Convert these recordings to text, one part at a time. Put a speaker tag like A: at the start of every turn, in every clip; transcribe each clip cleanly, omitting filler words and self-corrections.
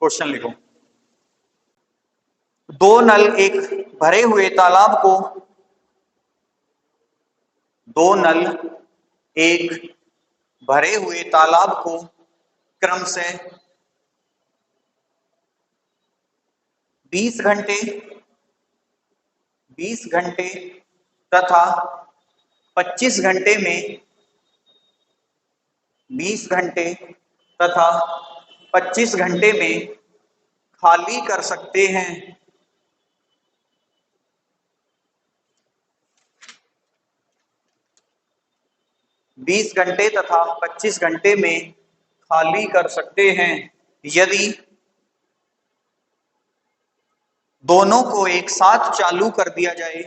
A: Question लिखो। दो नल एक भरे हुए तालाब को दो नल एक भरे हुए तालाब को क्रम से 20 घंटे 20 घंटे तथा 25 घंटे में 20 घंटे तथा 25 घंटे में खाली कर सकते हैं। बीस घंटे तथा 25 घंटे में खाली कर सकते हैं यदि दोनों को एक साथ चालू कर दिया जाए।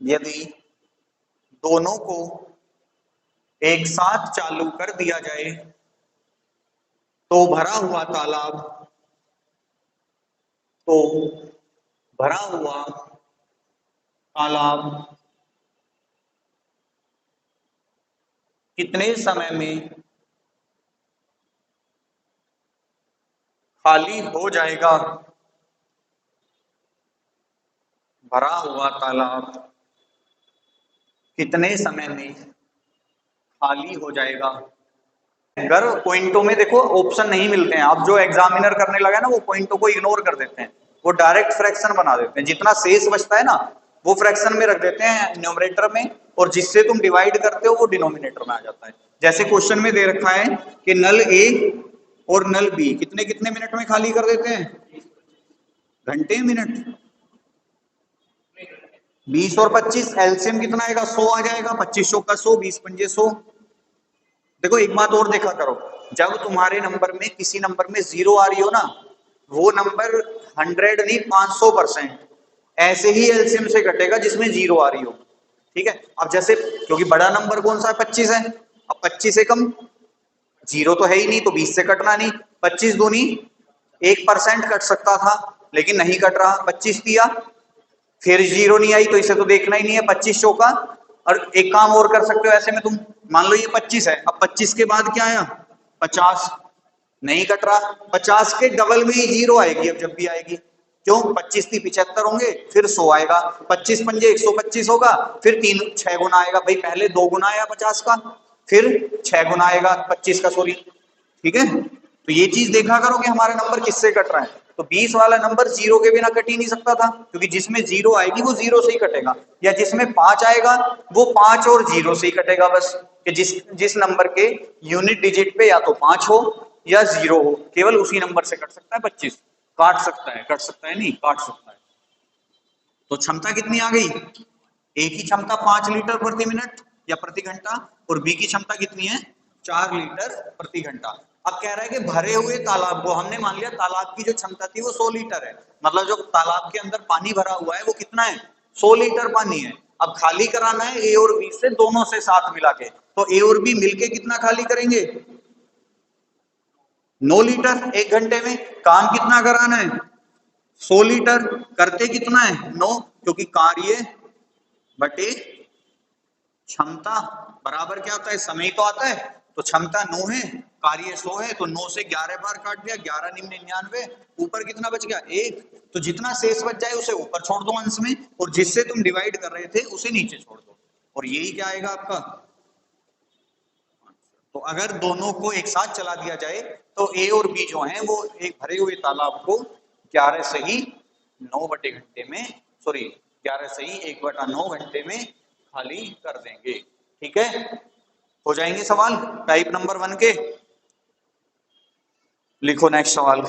A: यदि दोनों को एक साथ चालू कर दिया जाए तो भरा हुआ तालाब कितने समय में खाली हो जाएगा। भरा हुआ तालाब कितने समय में खाली हो जाएगा। अगर पॉइंटों में देखो ऑप्शन नहीं मिलते हैं, अब जो एग्जामिनर करने लगा ना वो पॉइंटों को इग्नोर कर देते हैं, वो डायरेक्ट फ्रैक्शन बना देते हैं। जितना शेष बचता है ना वो फ्रैक्शन में रख देते हैं न्यूमरेटर में, और जिससे तुम डिवाइड करते हो वो डिनोमिनेटर में आ जाता है। जैसे क्वेश्चन में दे रखा है कि नल ए और नल बी कितने कितने मिनट में खाली कर देते हैं, घंटे मिनट। 20 और 25 एलसीएम कितना आएगा, 100 आ जाएगा। 25 का 100, 20 पंजे 100। देखो एक बात और देखा करो, जब तुम्हारे नंबर में किसी नंबर में जीरो आ रही हो ना, वो नंबर 100 नहीं 500% ऐसे ही एलसीएम से घटेगा जिसमें जीरो आ रही हो। ठीक है, अब जैसे क्योंकि बड़ा नंबर कौन सा है, 25 है। अब 25 से कम जीरो तो है ही नहीं, तो 20 से कटना नहीं। 25 दूनी 1% कट सकता था लेकिन नहीं कट रहा। 25 दिया फिर जीरो नहीं आई तो इसे तो देखना ही नहीं है। 25 चौका, और एक काम और कर सकते हो ऐसे में, तुम मान लो ये 25 है, अब 25 के बाद क्या आया 50, नहीं कट रहा। 50 के डबल में ही जीरो आएगी अब जब भी आएगी, क्यों 25 थी 75 होंगे फिर 100 आएगा। 25 पंजे 125 होगा, फिर 6 गुना आएगा। भाई पहले 2 गुना आया 50 का, फिर 6 गुना आएगा 25 का, सॉरी। ठीक है, तो ये चीज देखा करो कि हमारा नंबर किससे कट रहा है। तो 20 वाला नंबर जीरो के बिना कट ही नहीं सकता था, क्योंकि जिसमें जीरो आएगी वो जीरो से ही कटेगा, या जिसमें 5 आएगा वो 5 और जीरो से ही कटेगा बस। कि जिस नंबर के यूनिट डिजिट पे या तो 5 हो या जीरो हो, केवल उसी नंबर से कट सकता है 25। काट सकता है नहीं, काट सकता है। तो क्षमता कितनी आ गई, ए की क्षमता 5 लीटर प्रति मिनट या प्रति घंटा, और बी की क्षमता कितनी है 4 लीटर प्रति घंटा। अब कह रहा है कि भरे हुए तालाब को, हमने मान लिया तालाब की जो क्षमता थी वो 100 लीटर है, मतलब जो तालाब के अंदर पानी भरा हुआ है वो कितना है 100 लीटर पानी है। अब खाली कराना है ए और बी से, दोनों से साथ मिला के, तो ए और बी मिलके कितना खाली करेंगे 9 लीटर 1 घंटे में। काम कितना कराना है 100 लीटर, करते कितना है 9, क्योंकि कार्य बटे क्षमता बराबर क्या होता है, समय तो आता है। तो क्षमता 9 है, कार्य 100 है, तो 9 से 11 बार काट दिया, 11 निम्न 99, ऊपर कितना बच गया 1। तो जितना शेष बच जाए उसे ऊपर छोड़ दो अंश में, और जिससे तुम डिवाइड कर रहे थे उसे नीचे छोड़ दो, और यही क्या आएगा आपका। तो अगर दोनों को एक साथ चला दिया जाए तो ए और बी जो हैं वो एक भरे हुए तालाब को 11 से ही 9 बटे घंटे में, सॉरी 11 से ही 1/9 घंटे में खाली कर देंगे। ठीक है, हो जाएंगे सवाल टाइप नंबर 1 के। लिखो नेक्स्ट सवाल।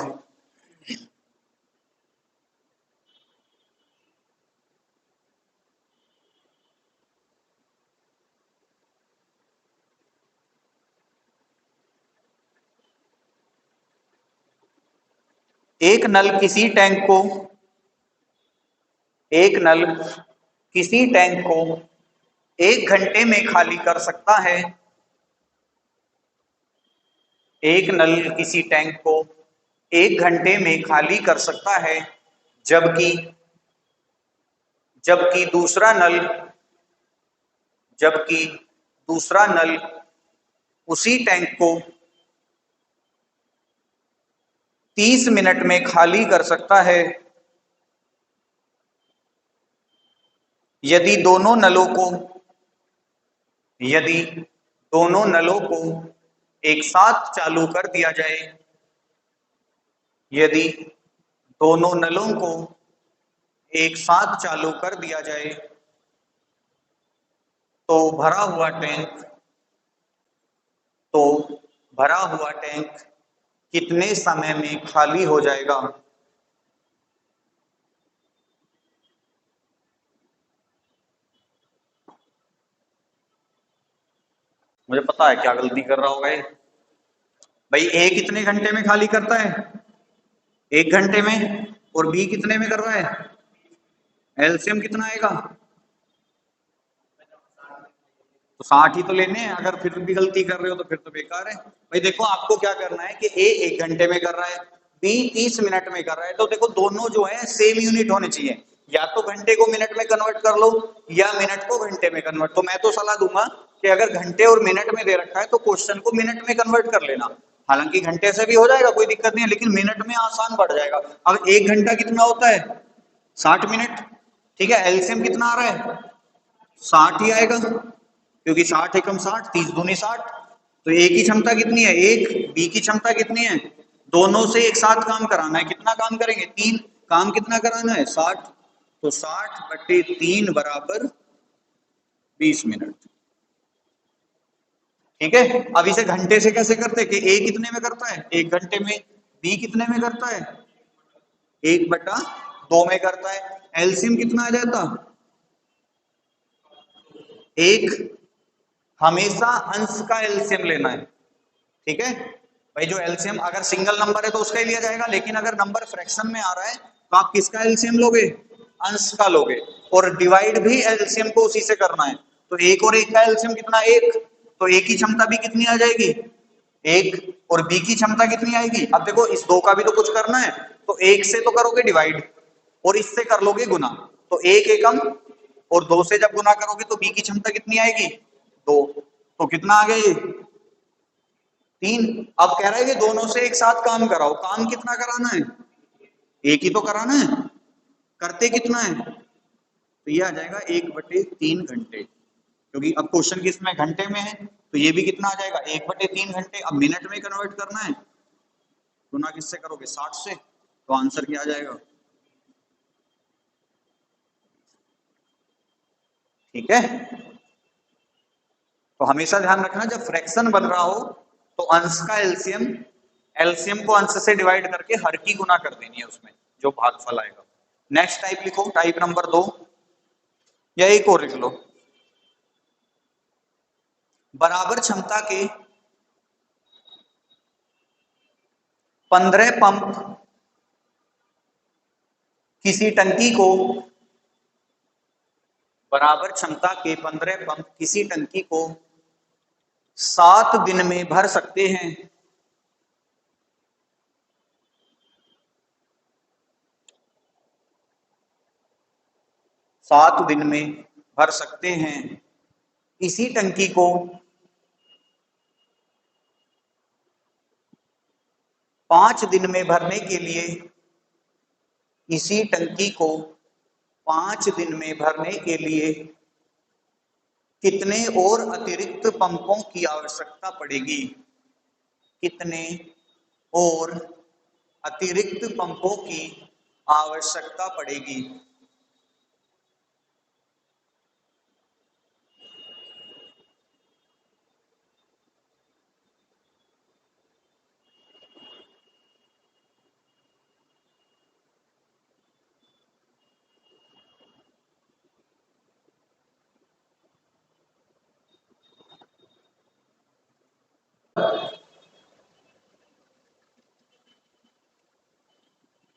A: एक नल किसी टैंक को एक नल किसी टैंक को 1 घंटे में खाली कर सकता है। एक नल किसी टैंक को 1 घंटे में खाली कर सकता है, जबकि जबकि दूसरा नल जबकि दूसरा नल उसी टैंक को 30 मिनट में खाली कर सकता है यदि दोनों नलों को एक साथ चालू कर दिया जाए। यदि दोनों नलों को एक साथ चालू कर दिया जाए तो भरा हुआ टैंक कितने समय में खाली हो जाएगा? मुझे पता है क्या गलती कर रहा होगा ये। भाई ए कितने घंटे में खाली करता है? 1 घंटे में। और बी कितने में कर रहा है? एलसीएम कितना आएगा? तो 60 ही तो लेने हैं। अगर फिर भी गलती कर रहे हो तो फिर तो बेकार है। भाई देखो आपको क्या करना है कि ए 1 घंटे में कर रहा है, बी 30 मिनट में कर रहा है, तो देखो दोनों जो है सेम यूनिट होने चाहिए। या तो घंटे को मिनट में कन्वर्ट कर लो या मिनट को घंटे में कन्वर्ट। तो मैं तो सलाह दूंगा कि अगर घंटे और मिनट में दे रखा है तो क्वेश्चन को मिनट में कन्वर्ट कर लेना। हालांकि घंटे से भी हो जाएगा, कोई दिक्कत नहीं है, लेकिन मिनट में आसान पड़ जाएगा। अब 1 घंटा कितना होता है? 60 मिनट। ठीक है, एलसीएम कितना आ रहा है? 60 ही आएगा, क्योंकि 60 एकम 60, 30 दूनी 60। तो ए की क्षमता कितनी है? 1। बी की क्षमता कितनी है? दोनों से एक साथ काम कराना है। कितना काम करेंगे? 3। काम कितना कराना है? 60। तो 60/3 बराबर 20 मिनट। ठीक है, अब इसे घंटे से कैसे करते कि ए कितने में करता है? 1 घंटे में। बी कितने में करता है? 1/2 में करता है। एलसीएम कितना आ जाता? 1। हमेशा अंश का एलसीएम लेना है। ठीक है भाई, जो एलसीएम अगर सिंगल नंबर है तो उसका ही लिया जाएगा, लेकिन अगर नंबर फ्रैक्शन में आ रहा है तो आप किसका एलसीएम लोगे? अंश का लोगे। और डिवाइड भी एलसीएम को उसी से करना है। तो 1 और 1 का एलसीएम कितना? 1। तो ए की क्षमता भी कितनी आ जाएगी? 1। और बी की क्षमता कितनी आएगी? अब देखो इस 2 का भी तो कुछ करना है, तो 1 से तो करोगे डिवाइड और इससे कर लोगे गुना। तो 1 एकम और 2 से जब गुना करोगे तो बी की क्षमता कितनी आएगी? 2। तो कितना आ गया ये? 3। अब कह रहा है कि दोनों से एक साथ काम कराओ। काम कितना कराना है? एक ही तो कराना है। करते कितना है? तो ये आ जाएगा 1/3 घंटे, क्योंकि अब क्वेश्चन किसमें? घंटे में है। तो ये भी कितना आ जाएगा? 1/3 घंटे। अब मिनट में कन्वर्ट करना है, गुना किससे करोगे? 60 से। तो आंसर क्या आ जाएगा? ठीक है, तो हमेशा ध्यान रखना जब फ्रैक्शन बन रहा हो तो अंश का एलसीएम, एलसीएम को अंश से डिवाइड करके हर की गुना कर देनी है उसमें जो भागफल आएगा। नेक्स्ट टाइप लिखो, टाइप नंबर 2, या एक और लिख लो। बराबर क्षमता के 15 पंप किसी टंकी को, बराबर क्षमता के 15 पंप किसी टंकी को 7 दिन में भर सकते हैं। 7 दिन में भर सकते हैं। इसी टंकी को 5 दिन में भरने के लिए, इसी टंकी को 5 दिन में भरने के लिए कितने और अतिरिक्त पंपों की आवश्यकता पड़ेगी? कितने और अतिरिक्त पंपों की आवश्यकता पड़ेगी?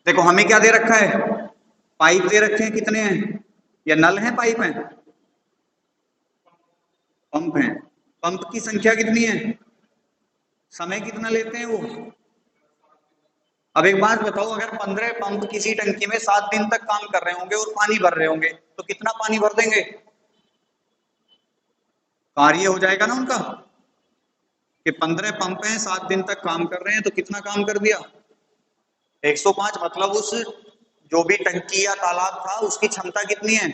A: देखो हमें क्या दे रखा है? पाइप दे रखे हैं। कितने हैं? या नल हैं, पाइप हैं? पंप हैं। पंप की संख्या कितनी है? समय कितना लेते हैं वो? अब एक बात बताओ, अगर 15 पंप किसी टंकी में 7 दिन तक काम कर रहे होंगे और पानी भर रहे होंगे तो कितना पानी भर देंगे? कार्य हो जाएगा ना उनका, कि 15 पंप हैं 7 दिन तक काम कर रहे हैं तो कितना काम कर दिया? 105 मतलब उस जो भी टंकी या तालाब था उसकी क्षमता कितनी है?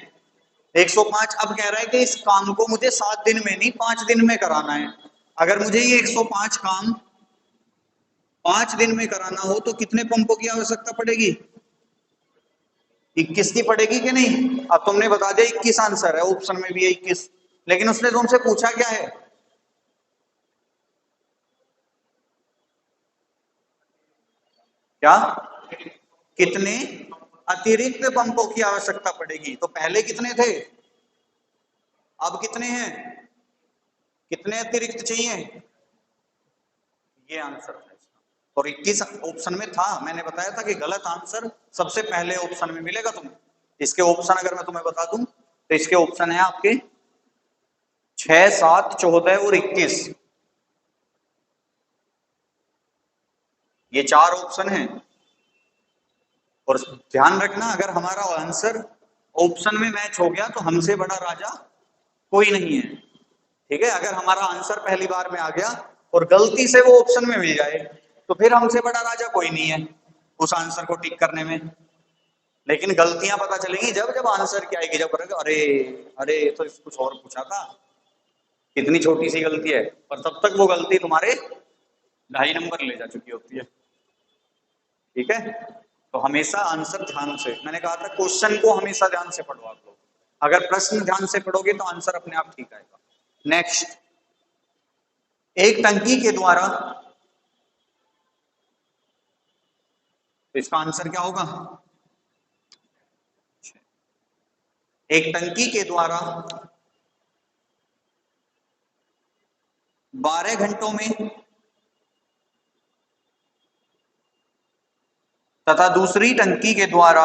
A: 105। अब कह रहा है कि इस काम को मुझे 7 दिन में नहीं 5 दिन में कराना है। अगर मुझे ये 105 काम 5 दिन में कराना हो तो कितने पंपों की आवश्यकता पड़ेगी? 21 की पड़ेगी कि नहीं? अब तुमने बता दिया 21 आंसर है, ऑप्शन में भी है 21, लेकिन उसने तुमसे पूछा क्या है? क्या? कितने अतिरिक्त पंपों की आवश्यकता पड़ेगी? तो पहले कितने थे, अब कितने हैं? कितने अतिरिक्त चाहिए? ये आंसर था इसका। और 21 ऑप्शन में था, मैंने बताया था कि गलत आंसर सबसे पहले ऑप्शन में मिलेगा तुम्हें। इसके ऑप्शन अगर मैं तुम्हें बता दूं तो इसके ऑप्शन है आपके 6, 7, 14 और 21। ये 4 ऑप्शन हैं। और ध्यान रखना, अगर हमारा आंसर ऑप्शन में मैच हो गया तो हमसे बड़ा राजा कोई नहीं है। ठीक है, अगर हमारा आंसर पहली बार में आ गया और गलती से वो ऑप्शन में मिल जाए तो फिर हमसे बड़ा राजा कोई नहीं है उस आंसर को टिक करने में। लेकिन गलतियां पता चलेंगी जब जब आंसर क्या आएगी, जब अरे अरे तो कुछ और पूछा था, कितनी छोटी सी गलती है, पर तब तक वो गलती तुम्हारे 2.5 नंबर ले जा चुकी होती है। ठीक है, तो हमेशा आंसर ध्यान से, मैंने कहा था क्वेश्चन को हमेशा ध्यान से पढ़वा दो। अगर प्रश्न ध्यान से पढ़ोगे तो आंसर अपने आप ठीक आएगा। नेक्स्ट, एक टंकी के द्वारा, तो इसका आंसर क्या होगा? एक टंकी के द्वारा 12 घंटों में तथा दूसरी टंकी के द्वारा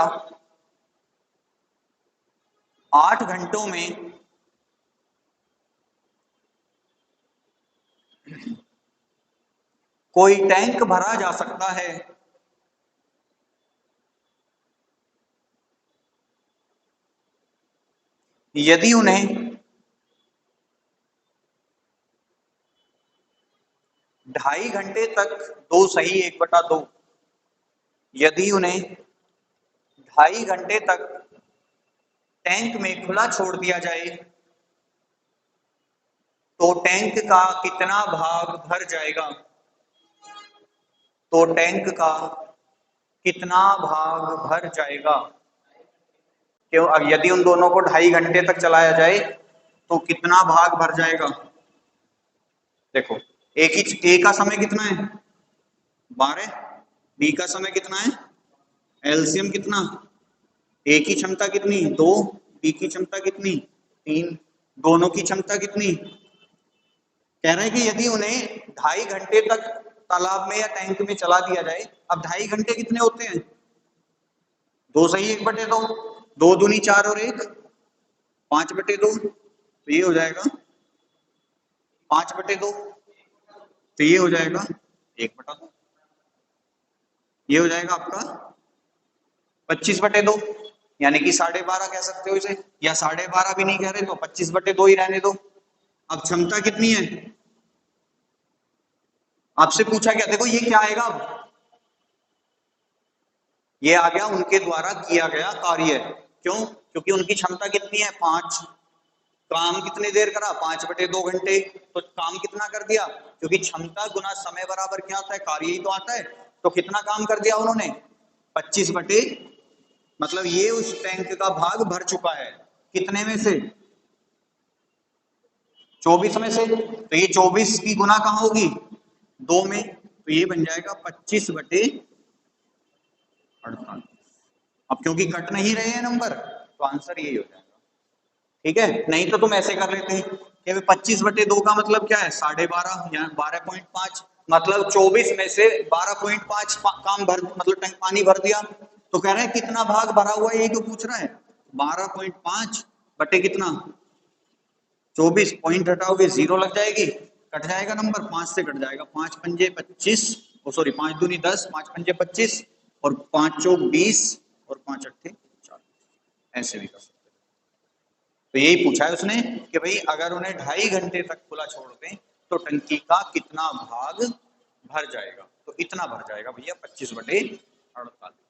A: 8 घंटों में कोई टैंक भरा जा सकता है, यदि उन्हें 2.5 घंटे तक, 2 सही 1/2, यदि उन्हें 2.5 घंटे तक टैंक में खुला छोड़ दिया जाए तो टैंक का कितना भाग भर जाएगा? तो टैंक का कितना भाग भर जाएगा? क्यों? यदि उन दोनों को 2.5 घंटे तक चलाया जाए तो कितना भाग भर जाएगा? देखो, ए का समय कितना है? 12। बी का समय कितना है? एलसीएम कितना? ए की क्षमता कितनी? 2। बी की क्षमता कितनी? 3। दोनों की क्षमता कितनी? कह रहे हैं कि यदि उन्हें 2.5 घंटे तक तालाब में या टैंक में चला दिया जाए। अब 2.5 घंटे कितने होते हैं? 2 सही 1/2, 2 दूनी 4 और 1 5/2, तो ये हो जाएगा 5/2, तो ये हो जाएगा 1/2, ये हो जाएगा आपका 25/2, यानी कि 12.5 कह सकते हो इसे, या 12.5 भी नहीं कह रहे तो 25/2 ही रहने दो। अब क्षमता कितनी है? आपसे पूछा क्या? देखो ये क्या आएगा, अब ये आ गया उनके द्वारा किया गया कार्य। क्यों? क्योंकि उनकी क्षमता कितनी है? 5। काम कितने देर करा? 5/2 घंटे। तो काम कितना कर दिया? क्योंकि क्षमता गुना समय बराबर क्या आता है? कार्य ही तो आता है। तो कितना काम कर दिया उन्होंने? 25 मतलब ये उस टैंक का भाग भर चुका है। कितने में से? 24 में से। तो ये 24 की गुना कहाँ होगी? 2 में। तो ये बन जाएगा 25/48। अब क्योंकि कट नहीं रहे हैं नंबर तो आंसर यही हो जाएगा। ठीक है, नहीं तो तुम ऐसे कर लेते हैं कि 25/2 का मतलब क्या है? 12.5 या 12.5, मतलब 24 में से 12.5 काम भर, मतलब टैंक पानी भर दिया। तो कह रहे हैं कितना भाग भरा हुआ है, यही तो पूछ रहा है। 12.5 बटे कितना? 24, पॉइंट हटाओगे 0 लग जाएगी, कट जाएगा नंबर, 5 से कट जाएगा। 5 पंजे 25, सॉरी 5 दूनी 10, 5 पंजे 25 और 5 चौक 20 और 5 अट्ठे 40। ऐसे भी कर सकते। तो यही पूछा है उसने कि भाई अगर उन्हें 2.5 घंटे तक खुला छोड़ दें तो टंकी का कितना भाग भर जाएगा? तो इतना भर जाएगा भैया 25/2। 48